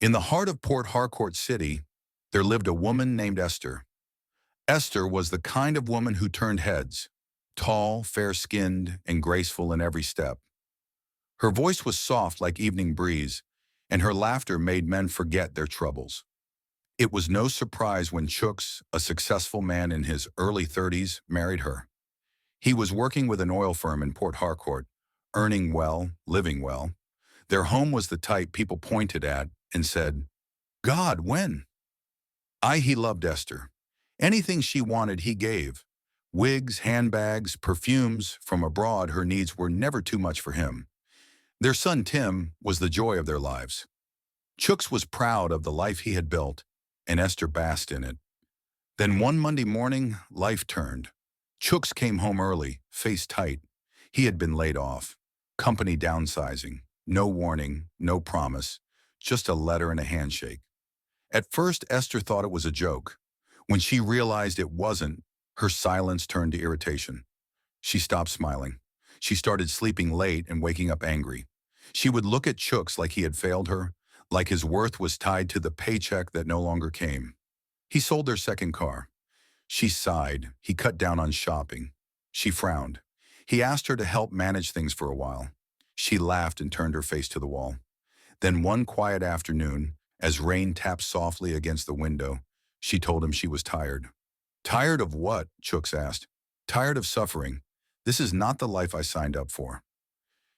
In the heart of Port Harcourt City, there lived a woman named Esther. Esther was the kind of woman who turned heads, tall, fair-skinned, and graceful in every step. Her voice was soft like evening breeze, and her laughter made men forget their troubles. It was no surprise when Chooks, a successful man in his early 30s, married her. He was working with an oil firm in Port Harcourt, earning well, living well. Their home was the type people pointed at and said, "God, when?" He loved Esther. Anything she wanted, he gave. Wigs, handbags, perfumes from abroad, her needs were never too much for him. Their son Tim was the joy of their lives. Chooks was proud of the life he had built, and Esther basked in it. Then one Monday morning, life turned. Chooks came home early, face tight. He had been laid off. Company downsizing. No warning, no promise, just a letter and a handshake. At first, Esther thought it was a joke. When she realized it wasn't, her silence turned to irritation. She stopped smiling. She started sleeping late and waking up angry. She would look at Chooks like he had failed her, like his worth was tied to the paycheck that no longer came. He sold their second car. She sighed. He cut down on shopping. She frowned. He asked her to help manage things for a while. She laughed and turned her face to the wall. Then one quiet afternoon, as rain tapped softly against the window, she told him she was tired. "Tired of what?" Chooks asked. "Tired of suffering. This is not the life I signed up for."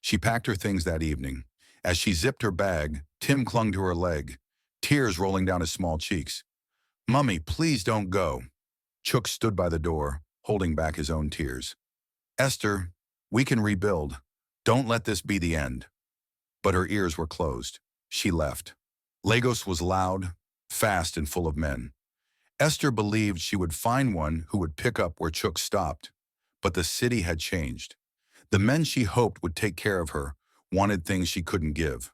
She packed her things that evening. As she zipped her bag, Tim clung to her leg, tears rolling down his small cheeks. "Mummy, please don't go." Chooks stood by the door, holding back his own tears. "Esther, we can rebuild. Don't let this be the end." But her ears were closed. She left. Lagos was loud, fast, and full of men. Esther believed she would find one who would pick up where Chooks stopped. But the city had changed. The men she hoped would take care of her wanted things she couldn't give.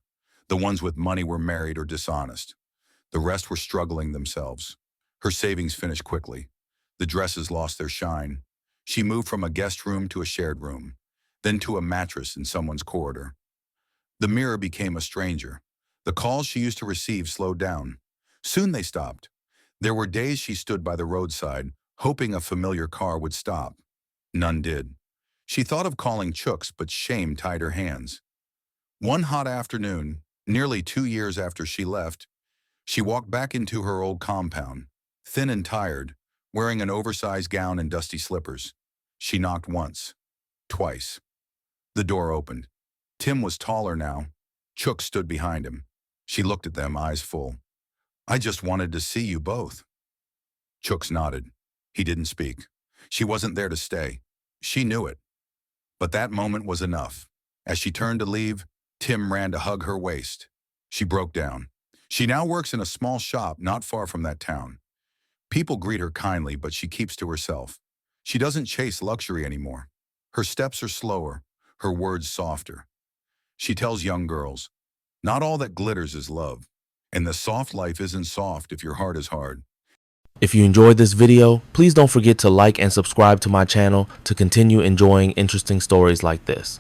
The ones with money were married or dishonest. The rest were struggling themselves. Her savings finished quickly. The dresses lost their shine. She moved from a guest room to a shared room, then to a mattress in someone's corridor. The mirror became a stranger. The calls she used to receive slowed down. Soon they stopped. There were days she stood by the roadside, hoping a familiar car would stop. None did. She thought of calling Chooks, but shame tied her hands. One hot afternoon, nearly 2 years after she left, she walked back into her old compound, thin and tired, wearing an oversized gown and dusty slippers. She knocked once, twice. The door opened. Tim was taller now. Chooks stood behind him. She looked at them, eyes full. "I just wanted to see you both." Chooks nodded. He didn't speak. She wasn't there to stay. She knew it. But that moment was enough. As she turned to leave, Tim ran to hug her waist. She broke down. She now works in a small shop not far from that town. People greet her kindly, but she keeps to herself. She doesn't chase luxury anymore. Her steps are slower, her words softer. She tells young girls, "Not all that glitters is love, and the soft life isn't soft if your heart is hard." If you enjoyed this video, please don't forget to like and subscribe to my channel to continue enjoying interesting stories like this.